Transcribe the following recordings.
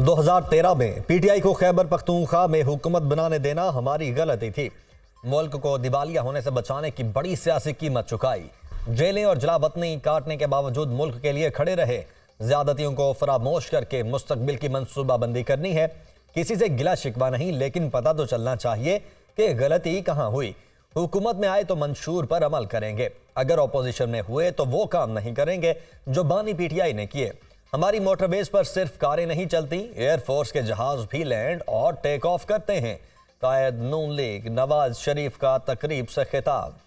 2013 में पीटीआई को खैबर पख्तूनख्वा में हुकूमत बनाने देना हमारी गलती थी। मुल्क को दिवालिया होने से बचाने की बड़ी सियासी कीमत चुकाई। जेलें और जलावतनी काटने के बावजूद मुल्क के लिए खड़े रहे। ज्यादतियों को फरामोश करके मुस्तकबिल की मंसूबाबंदी करनी है। किसी से गिला शिकवा नहीं, लेकिन पता तो चलना चाहिए कि गलती कहाँ हुई। हुकूमत में आए तो मंशूर पर अमल करेंगे, अगर ऑपोजिशन में हुए तो वो काम नहीं करेंगे जो बानी पीटीआई ने किए। हमारी मोटरवेज पर सिर्फ कारें नहीं चलती, एयरफोर्स के जहाज भी लैंड और टेक ऑफ करते हैं। कायद नून लीग नवाज शरीफ का तकरीब से खिताब।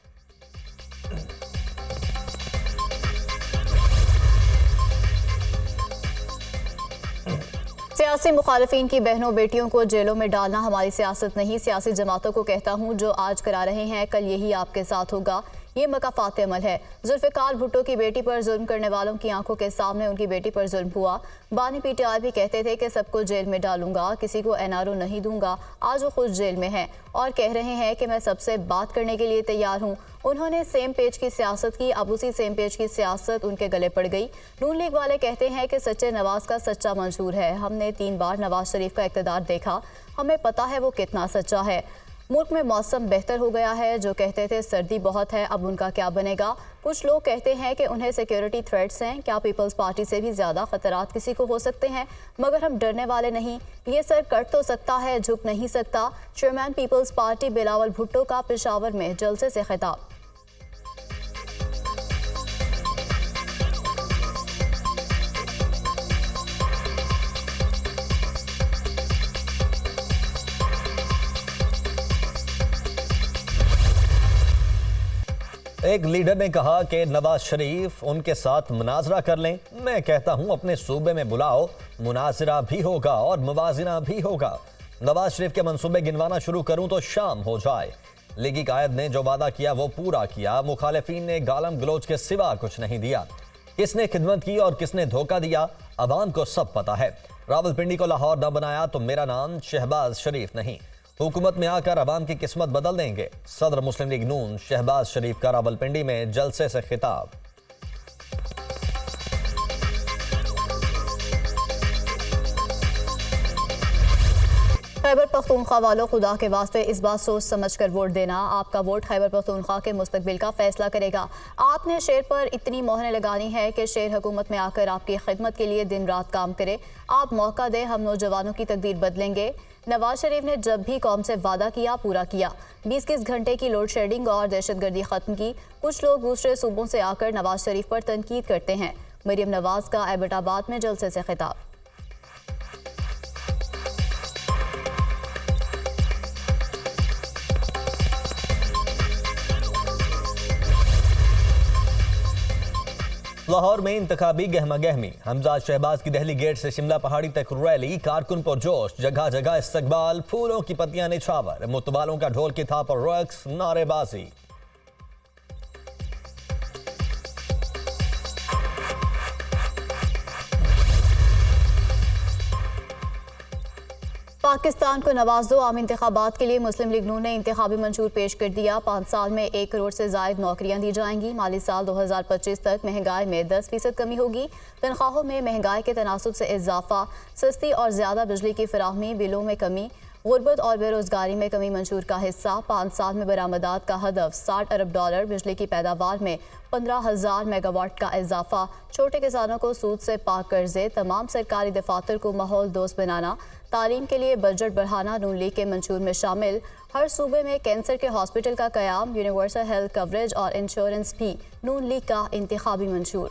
सियासी मुखालिफिन की बहनों बेटियों को जेलों में डालना हमारी सियासत नहीं। सियासी जमातों को कहता हूँ, जो आज करा रहे हैं कल यही आपके साथ होगा। ये मकाफात अमल है। जुल्फिकार भुट्टो की बेटी पर जुल्म करने वालों की आंखों के सामने उनकी बेटी पर जुल्म हुआ। बानी पीटीआई भी कहते थे कि सबको जेल में डालूंगा, किसी को एनआरओ नहीं दूंगा। आज वो खुद जेल में हैं और कह रहे हैं कि मैं सबसे बात करने के लिए तैयार हूँ। उन्होंने सेम पेज की सियासत की, अब उसी सेम पेज की सियासत उनके गले पड़ गई। नून लीग वाले कहते हैं कि सच्चे नवाज का सच्चा मंशूर है। हमने 3 बार नवाज शरीफ का इक़्तिदार देखा, हमें पता है वो कितना सच्चा है। मुल्क में मौसम बेहतर हो गया है। जो कहते थे सर्दी बहुत है, अब उनका क्या बनेगा। कुछ लोग कहते हैं कि उन्हें सिक्योरिटी थ्रेट्स हैं। क्या पीपल्स पार्टी से भी ज़्यादा खतरात किसी को हो सकते हैं, मगर हम डरने वाले नहीं। ये सर कट तो सकता है, झुक नहीं सकता। चेयरमैन पीपल्स पार्टी बिलावल भुट्टो का पेशावर में जलसे से खिताब। एक लीडर ने कहा कि नवाज शरीफ उनके साथ मुनाजरा कर लें। मैं कहता हूं, अपने सूबे में बुलाओ, मुनाजरा भी होगा और मुवाजिना भी होगा। नवाज शरीफ के मंसूबे गिनवाना शुरू करूं तो शाम हो जाए। लीगी कायद ने जो वादा किया वो पूरा किया। मुखालिफिन ने गालम गलोच के सिवा कुछ नहीं दिया। किसने खिदमत की और किसने धोखा दिया, अवाम को सब पता है। रावलपिंडी को लाहौर न बनाया तो मेरा नाम शहबाज शरीफ नहीं। हुकूमत में आकर अवाम की किस्मत बदल देंगे। सदर मुस्लिम लीग नून शहबाज शरीफ का रावलपिंडी में जलसे से खिताब। खैबर पख्तूनख्वा वालों, खुदा के वास्ते इस बात सोच समझ कर वोट देना। आपका वोट खैबर पख्तूनख्वा के मुस्तकबिल का फैसला करेगा। आपने शेर पर इतनी मोहरें लगानी है कि शेर हुकूमत में आकर आपकी खिदमत के लिए दिन रात काम करे। आप मौका दें, हम नौजवानों की तकदीर बदलेंगे। नवाज शरीफ ने जब भी कौम से वादा किया पूरा किया। 20-21 घंटे की लोड शेडिंग और दहशतगर्दी खत्म की। कुछ लोग दूसरे सूबों से आकर नवाज शरीफ पर तनकीद करते हैं। मरियम नवाज का एबटाबाद में जलसे से खिताब। लाहौर में इंतखाबी गहमा गहमी। हमजाद शहबाज की दहली गेट से शिमला पहाड़ी तक रैली, कारकुन पर जोश, जगह जगह इस्तकबाल, फूलों की पत्तियां निछावर, मुतवालों का ढोल की थाप और रक्स, नारेबाजी। पाकिस्तान को नवाज दो, आम इंतखाबात के लिए मुस्लिम लीग नून ने इंतखाबी मंशूर पेश कर दिया। 5 साल में 1 करोड़ से जायद नौकरियां दी जाएंगी। माली साल 2025 तक महंगाई में 10% कमी होगी। तनख्वाहों में महंगाई के तनासुब से इजाफा, सस्ती और ज़्यादा बिजली की फराहमी, बिलों में कमी, गुर्बत और बेरोजगारी में कमी मंशूर का हिस्सा। 5 साल में बरामदात का हदफ $60 अरब। बिजली की पैदावार में 15,000 मेगावाट का इजाफा। छोटे किसानों को सूद से पाक कर्जे। तमाम सरकारी दफातर को माहौल दोस्त बनाना। तालीम के लिए बजट बढ़ाना नून लीग के मंशूर में शामिल। हर सूबे में कैंसर के हॉस्पिटल का कयाम। यूनिवर्सल हेल्थ कवरेज और इंश्योरेंस भी नून लीग का इंतखाबी मंशूर।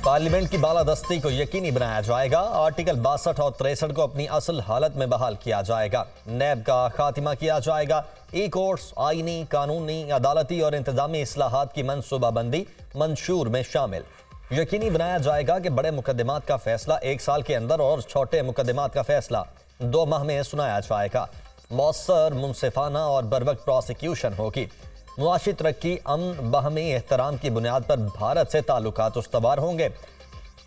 पार्लियामेंट की बालादस्ती को यकीनी बनाया जाएगा। आर्टिकल 62 और 63 को अपनी असल हालत में बहाल किया जाएगा। नैब का खात्मा किया जाएगा। ई कोर्ट्स आईनी, कानूनी, अदालती और इंतजामी इस्लाहात की मनसूबाबंदी मंशूर में शामिल। यकीनी बनाया जाएगा कि बड़े मुकदमात का फैसला 1 साल के अंदर और छोटे मुकदमात का फैसला 2 माह में सुनाया जाएगा। मौसर, मुनसिफाना और बरवक्त प्रोसिक्यूशन होगी। मुआशी तरक्की, अमन, बाहमी एहतराम की बुनियाद पर भारत से ताल्लुकात उस्तवार होंगे।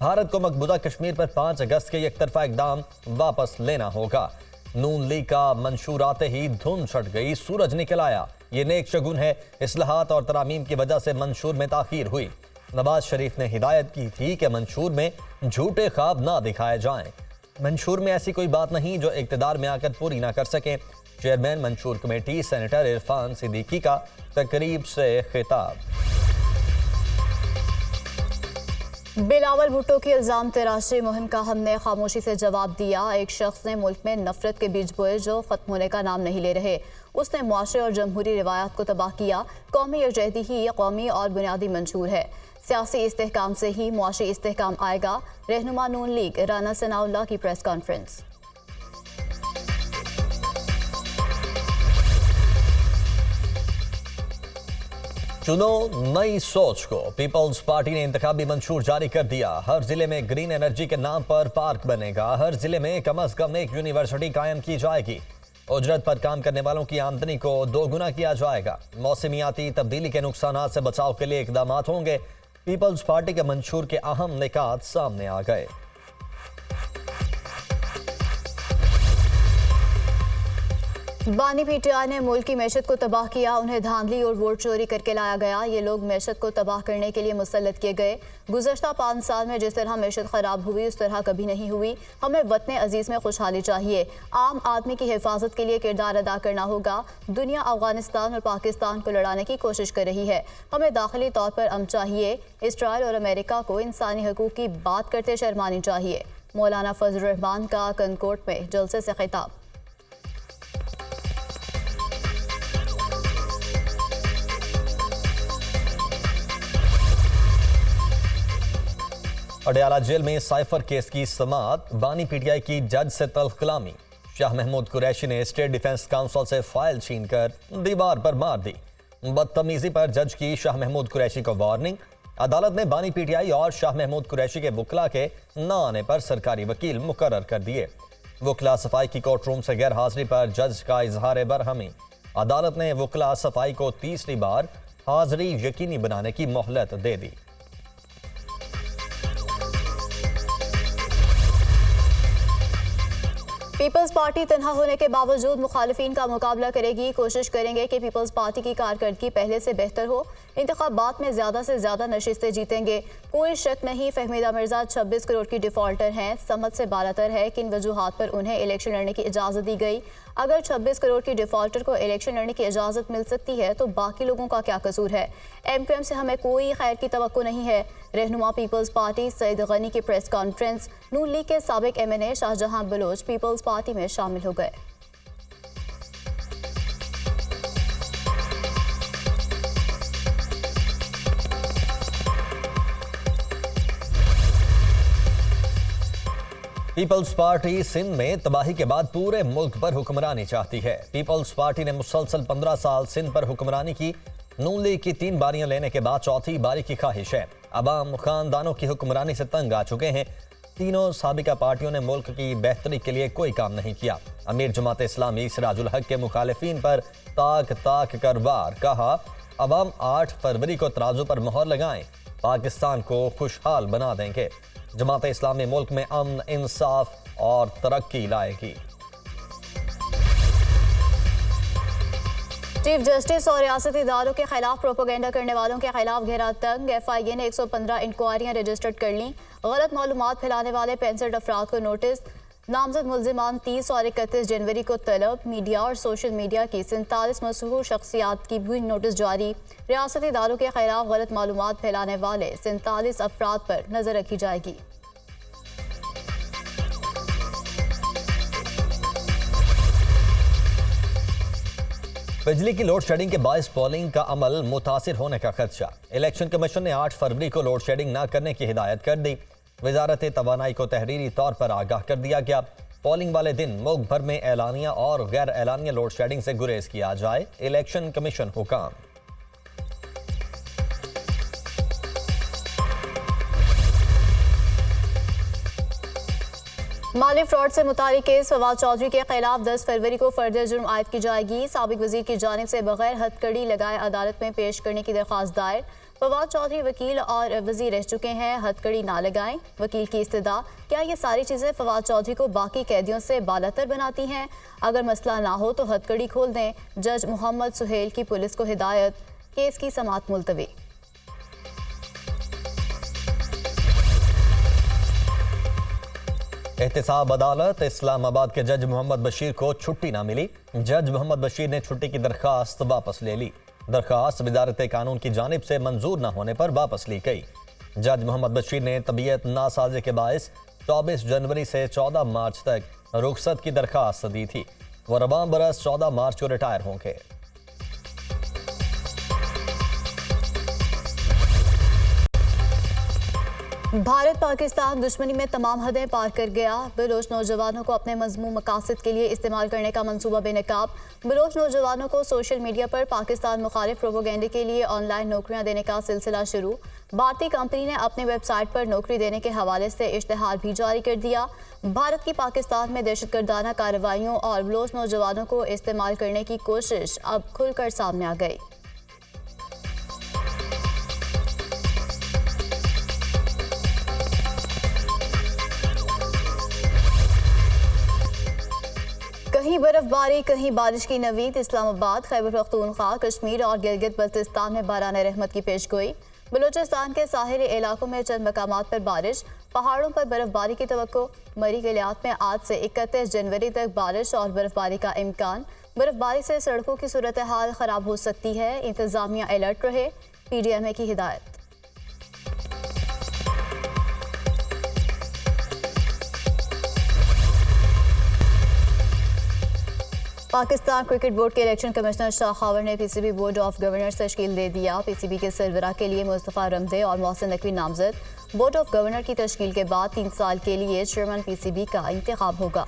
भारत को मकबूजा कश्मीर पर 5 अगस्त के एकतरफा इकदाम वापस लेना होगा। नून लीग का मंशूर आते ही धुंध छट गई, सूरज निकल आया। ये नेक शगुन है। इस्लाहात और तरामीम की वजह से मंशूर में ताखीर हुई। नवाज शरीफ ने हिदायत की थी कि मंशूर में झूठे ख्वाब ना दिखाए जाएं। मंशूर में ऐसी कोई बात नहीं जो इक़्तिदार में आकर पूरी ना कर सके। Chairman Mansoor committee senator Irfan Siddiqui का तकरीब से खिताब। बिलावल भुट्टो की इल्जाम तराशी मुहिम का हमने खामोशी से जवाब दिया। एक शख्स ने मुल्क में नफरत के बीज बोए जो खत्म होने का नाम नहीं ले रहे। उसने मुआशरे और जमहूरी रिवायात को तबाह किया। कौमी यकजहती ही कौमी और बुनियादी मंशूर है। सियासी इस्तेहकाम से ही मुआशी इस्तेहकाम आएगा। रहनुमा नून लीग राना सनाउल्लाह की प्रेस कॉन्फ्रेंस। चुनो नई सोच को। पीपल्स पार्टी ने इंतखाबी मंशूर जारी कर दिया। हर जिले में ग्रीन एनर्जी के नाम पर पार्क बनेगा। हर जिले में कम अज कम एक यूनिवर्सिटी कायम की जाएगी। उजरत पर काम करने वालों की आमदनी को दोगुना किया जाएगा। मौसमियाती तब्दीली के नुकसान से बचाव के लिए इकदाम होंगे। पीपल्स पार्टी के मंशूर के अहम निकात सामने आ गए। बानी पीटीआई ने मुल्क की मैशत को तबाह किया। उन्हें धांधली और वोट चोरी करके लाया गया। ये लोग मैशत को तबाह करने के लिए मुसल्लत किए गए। गुज़श्ता 5 साल में जिस तरह मैशत ख़राब हुई उस तरह कभी नहीं हुई। हमें वतन अजीज़ में खुशहाली चाहिए। आम आदमी की हिफाजत के लिए किरदार अदा करना होगा। दुनिया अफगानिस्तान और पाकिस्तान को लड़ाने की कोशिश कर रही है। हमें दाखिली तौर पर अमन चाहिए। इसराइल और अमेरिका को इंसानी हकूक़ की बात करते शर्मानी चाहिए। मौलाना फजल रहमान का कनकोट में जलसे से खिताब। अडयाला जेल में साइफर केस की समाअत। बानी पीटीआई की जज से तल्ख कलामी। शाह महमूद कुरैशी ने स्टेट डिफेंस काउंसिल से फाइल छीनकर दीवार पर मार दी। बदतमीजी पर जज की शाह महमूद कुरैशी को वार्निंग। अदालत ने बानी पीटीआई और शाह महमूद कुरैशी के वकला के न आने पर सरकारी वकील मुकर्रर कर दिए। वकला सफाई की कोर्ट रूम से गैर हाजिरी पर जज का इजहार बरहमी। अदालत ने वकला सफाई को तीसरी बार हाजिरी यकीनी बनाने की मोहलत दे दी। पीपल्स पार्टी तनहा होने के बावजूद मुखालिफिन का मुकाबला करेगी। कोशिश करेंगे कि पीपल्स पार्टी की कारकर्दगी पहले से बेहतर हो। इंतखाबात में ज़्यादा से ज़्यादा नशिस्तें जीतेंगे। कोई शक नहीं फहमीदा मिर्जा 26 करोड़ की डिफॉल्टर हैं। समझ से बालातर है किन वजूहात पर उन्हें इलेक्शन लड़ने की इजाज़त दी गई। अगर 26 करोड़ की डिफॉल्टर को इलेक्शन लड़ने की इजाज़त मिल सकती है तो बाकी लोगों का क्या कसूर है। MQM से हमें कोई खैर की तवक्को नहीं है। रहनुमा पीपल्स पार्टी सईद गनी की प्रेस कॉन्फ्रेंस। नून लीग के साबिक MNA शाहजहां बलोच पीपल्स पार्टी में शामिल हो गए। पीपल्स पार्टी सिंध में तबाही के बाद पूरे मुल्क पर हुक्मरानी चाहती है। पीपल्स पार्टी ने मुसलसल 15 साल सिंध पर हुक्मरानी की। नून लीग की 3 बारियां लेने के बाद चौथी बारी की ख्वाहिश है। अवाम खानदानों की हुक्मरानी से तंग आ चुके हैं। तीनों साबिका पार्टियों ने मुल्क की बेहतरी के लिए कोई काम नहीं किया। अमीर जमात इस्लामी सिराजुल हक के मुखालिफिन पर ताक ताक कर वार। कहा अवाम 8 फरवरी को तराजू पर मोहर लगाएं, पाकिस्तान को खुशहाल बना देंगे। जमात इस्लामी मुल्क में अमन, इंसाफ और तरक्की लाएगी। चीफ जस्टिस और रियासती इदारों के खिलाफ प्रोपोगेंडा करने वालों के खिलाफ घेरा तंग। FIA ने 115 इंक्वायरियां रजिस्टर्ड कर लीं। गलत मालूमात फैलाने वाले 65 अफराद को नोटिस। नामजद मुल्जिमान 30 और 31 जनवरी को तलब। मीडिया और सोशल मीडिया की 47 मशहूर शख्सियात की भी नोटिस जारी। रियासती इदारों के खिलाफ गलत मालूमात फैलाने वाले 47 अफराद पर नजर रखी जाएगी। बिजली की लोड शेडिंग के बायस पोलिंग का अमल मुतासिर होने का खदशा। इलेक्शन कमीशन ने 8 फरवरी को लोड शेडिंग न करने की हिदायत कर दी। वजारत तवानाई को तहरीरी तौर पर आगाह कर दिया गया। पोलिंग वाले दिन मुल्क भर में एलानिया और गैर एलानिया लोड शेडिंग से गुरेज किया जाए। इलेक्शन कमीशन हुकाम। माली फ्रॉड से मुतालिक केस फवाद चौधरी के खिलाफ 10 फरवरी को फर्दर जुर्म आयद की जाएगी। साबिक वजीर की जानिब से बगैर हथकड़ी लगाए अदालत में पेश करने की दरख्वास्त दायर। फवाद चौधरी वकील और वजीर रह चुके हैं, हथकड़ी ना लगाएं। वकील की इस्तदा, क्या ये सारी चीज़ें फवाद चौधरी को बाकी कैदियों से बालातर बनाती हैं? अगर मसला ना हो तो हथकड़ी खोल दें। जज मोहम्मद सुहेल की पुलिस को हिदायत। केस की समाअत मुलतवी। एहतसाब अदालत इस्लामाबाद के जज मोहम्मद बशीर को छुट्टी ना मिली। जज मोहम्मद बशीर ने छुट्टी की दरखास्त वापस ले ली। दरखास्त वजारत कानून की जानिब से मंजूर न होने पर वापस ली गई। जज मोहम्मद बशीर ने तबीयत नासाजी के बायस 24 जनवरी से 14 मार्च तक रुखसत की दरखास्त दी थी। वो रवां बरस 14 मार्च को रिटायर होंगे। भारत पाकिस्तान दुश्मनी में तमाम हदें पार कर गया। बलोच नौजवानों को अपने मजमूम मकासद के लिए इस्तेमाल करने का मंसूबा बेनकाब। बलोच नौजवानों को सोशल मीडिया पर पाकिस्तान मुखालिफ प्रोपोगेंडे के लिए ऑनलाइन नौकरियां देने का सिलसिला शुरू। भारतीय कंपनी ने अपनी वेबसाइट पर नौकरी देने के हवाले से इश्तिहार भी जारी कर दिया। भारत की पाकिस्तान में दहशतगर्दाना कार्रवाइयों और बलोच नौजवानों को इस्तेमाल करने की कोशिश अब खुलकर सामने आ गई। कहीं बर्फबारी, कहीं बारिश की नवीद। इस्लामाबाद, खैबर पख्तूनख्वा, कश्मीर और गिलगित बल्तिस्तान में बाराने रहमत की पेशगोई। बलूचिस्तान के साहिली इलाकों में चंद मकामात पर बारिश, पहाड़ों पर बर्फबारी की तवक्को। मरी गलियात में आज से 31 जनवरी तक बारिश और बर्फबारी का इम्कान। बर्फबारी से सड़कों की सूरत हाल खराब हो सकती है, इंतजामिया अलर्ट रहे। PDMA की हिदायत। पाकिस्तान क्रिकेट बोर्ड के इलेक्शन कमिश्नर शाह खावर ने PCB बोर्ड ऑफ गवर्नर्स तश्कील दे दिया। PCB के सरबराह के लिए मुस्तफ़ा रमदे और मोहसिन नकवी नामजद। बोर्ड ऑफ गवर्नर की तश्कील के बाद 3 साल के लिए चेयरमैन PCB का इंतखाब होगा।